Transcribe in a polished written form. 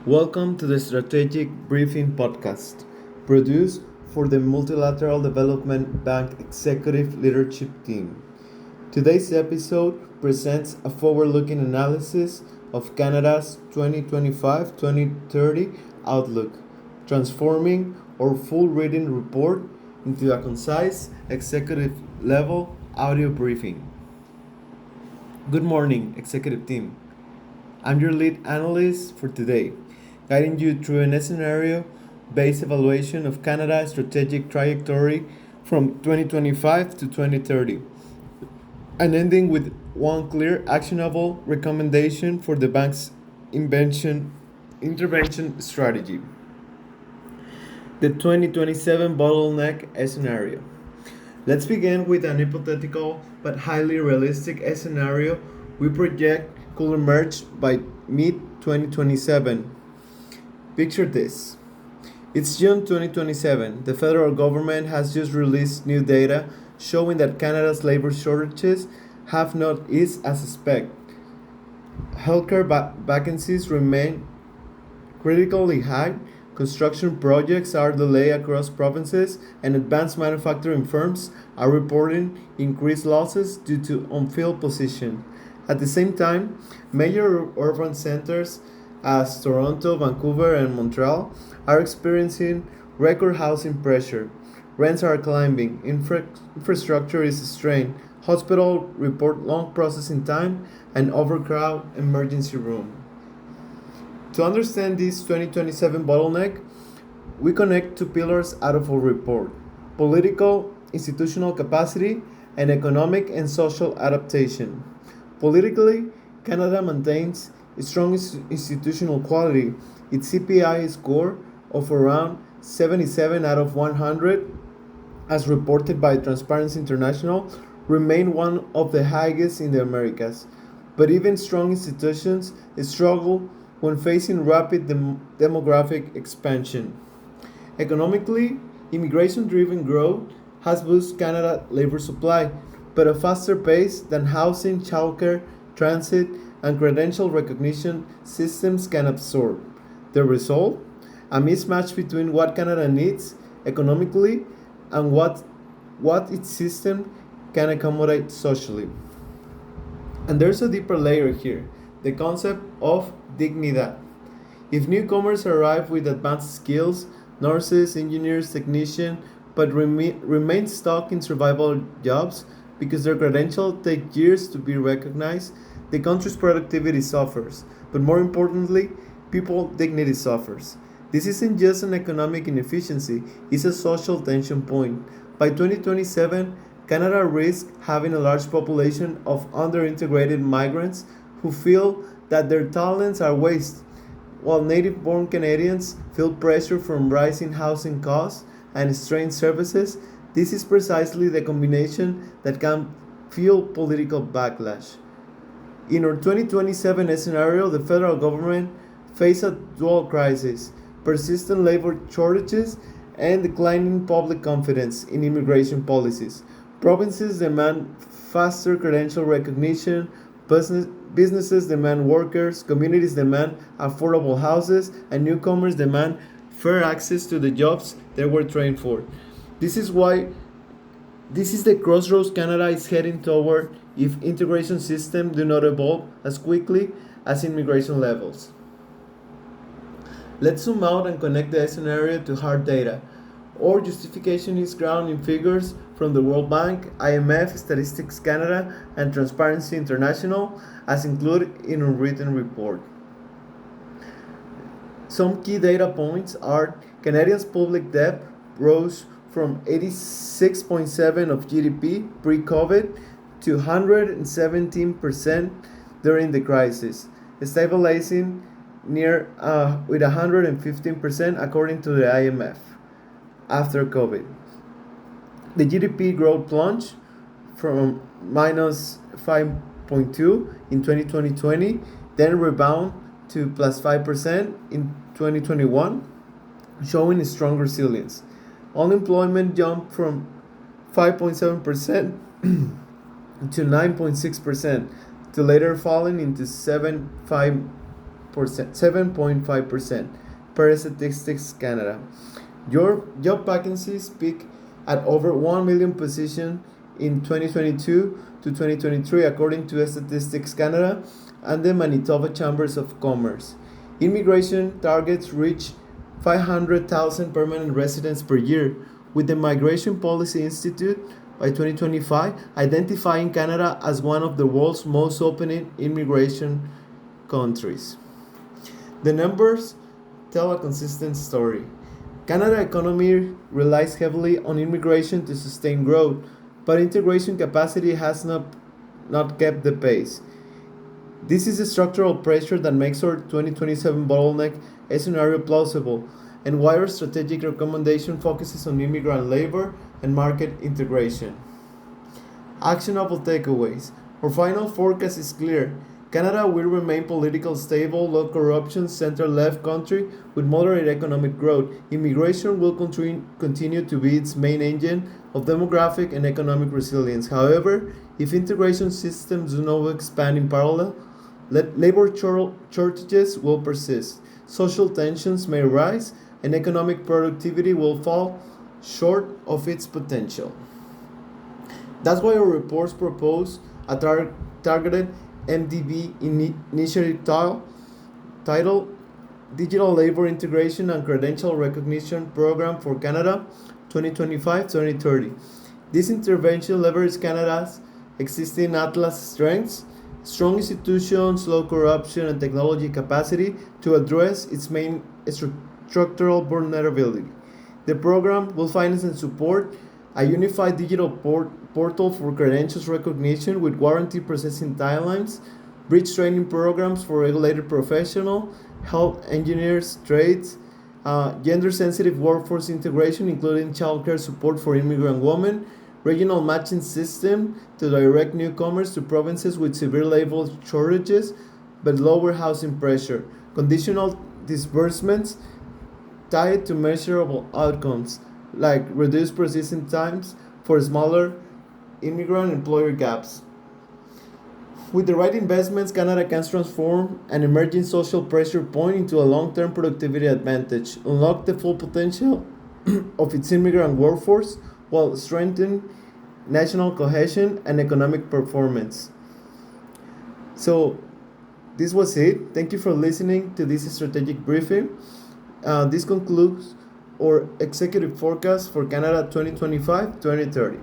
Welcome to the Strategic Briefing Podcast, produced for the Multilateral Development Bank Executive Leadership Team. Today's episode presents a forward-looking analysis of Canada's 2025-2030 outlook, transforming our full reading report into a concise executive-level audio briefing. Good morning, executive team. I'm your lead analyst for today, guiding you through a scenario-based evaluation of Canada's strategic trajectory from 2025 to 2030, and ending with one clear, actionable recommendation for the bank's intervention strategy. The 2027 bottleneck scenario. Let's begin with an hypothetical but highly realistic scenario we project could emerge by mid 2027. Picture this. It's June 2027. The federal government has just released new data showing that Canada's labor shortages have not eased as expected. Healthcare vacancies remain critically high, construction projects are delayed across provinces, and advanced manufacturing firms are reporting increased losses due to unfilled positions. At the same time, major urban centers as Toronto, Vancouver, and Montreal are experiencing record housing pressure. Rents are climbing, infrastructure is strained, hospitals report long processing time, and overcrowded emergency room. To understand this 2027 bottleneck, we connect two pillars out of our report: political, institutional capacity, and economic and social adaptation. Politically, Canada maintains strong institutional quality. Its CPI score of around 77 out of 100, as reported by Transparency International, remain one of the highest in the Americas. But even strong institutions struggle when facing rapid demographic expansion. Economically, immigration-driven growth has boosted Canada's labor supply, but a faster pace than housing, childcare, transit, and credential recognition systems can absorb. The result? A mismatch between what Canada needs economically and what its system can accommodate socially. And there's a deeper layer here: the concept of Dignidad. If newcomers arrive with advanced skills, nurses, engineers, technicians, but remain stuck in survival jobs because their credentials take years to be recognized, the country's productivity suffers. But more importantly, people dignity suffers. This isn't just an economic inefficiency, it's a social tension point. By 2027, Canada risks having a large population of underintegrated migrants who feel that their talents are wasted, while native-born Canadians feel pressure from rising housing costs and strained services. This is precisely the combination that can fuel political backlash. In our 2027 scenario, the federal government faces a dual crisis: persistent labor shortages and declining public confidence in immigration policies. Provinces demand faster credential recognition, businesses demand workers, communities demand affordable houses, and newcomers demand fair access to the jobs they were trained for. This is the crossroads Canada is heading toward if integration systems do not evolve as quickly as immigration levels. Let's zoom out and connect the scenario to hard data. Our justification is grounded in figures from the World Bank, IMF, Statistics Canada, and Transparency International, as included in our written report. Some key data points are: Canadians' public debt rose from 86.7% of GDP pre-COVID to 117% during the crisis, stabilizing near with 115% according to the IMF after COVID. The GDP growth plunged from minus 5.2 in 2020, then rebound to plus 5% in 2021, showing strong resilience. Unemployment jumped from 5.7% to 9.6%, to later falling into 7.5 7.5% per Statistics Canada. Your job vacancies peak at over 1 million positions in 2022 to 2023 according to Statistics Canada and the Manitoba Chambers of Commerce. Immigration targets reach 500,000 permanent residents per year, with the Migration Policy Institute by 2025 identifying Canada as one of the world's most open immigration countries. The numbers tell a consistent story. Canada's economy relies heavily on immigration to sustain growth, but integration capacity has not kept the pace. This is a structural pressure that makes our 2027 bottleneck scenario plausible, and why our strategic recommendation focuses on immigrant labor and market integration. Actionable takeaways. Our final forecast is clear. Canada will remain politically stable, low corruption, center-left country with moderate economic growth. Immigration will continue to be its main engine of demographic and economic resilience. However, if integration systems do not expand in parallel, labor shortages will persist, social tensions may rise, and economic productivity will fall short of its potential. That's why our reports propose a targeted MDB initiative titled Digital Labor Integration and Credential Recognition Program for Canada 2025-2030. This intervention leverages Canada's existing Atlas strengths, strong institutions, low corruption, and technology capacity to address its main structural vulnerability. The program will finance and support a unified digital portal for credentials recognition with warranty processing timelines, bridge training programs for regulated professionals, health engineers, trades, gender-sensitive workforce integration, including childcare support for immigrant women, regional matching system to direct newcomers to provinces with severe labor shortages but lower housing pressure, conditional disbursements tied to measurable outcomes like reduced processing times for smaller immigrant employer gaps. With the right investments, Canada can transform an emerging social pressure point into a long-term productivity advantage, unlock the full potential of its immigrant workforce, while strengthening national cohesion and economic performance. So, this was it. Thank you for listening to this strategic briefing. This concludes our executive forecast for Canada 2025-2030.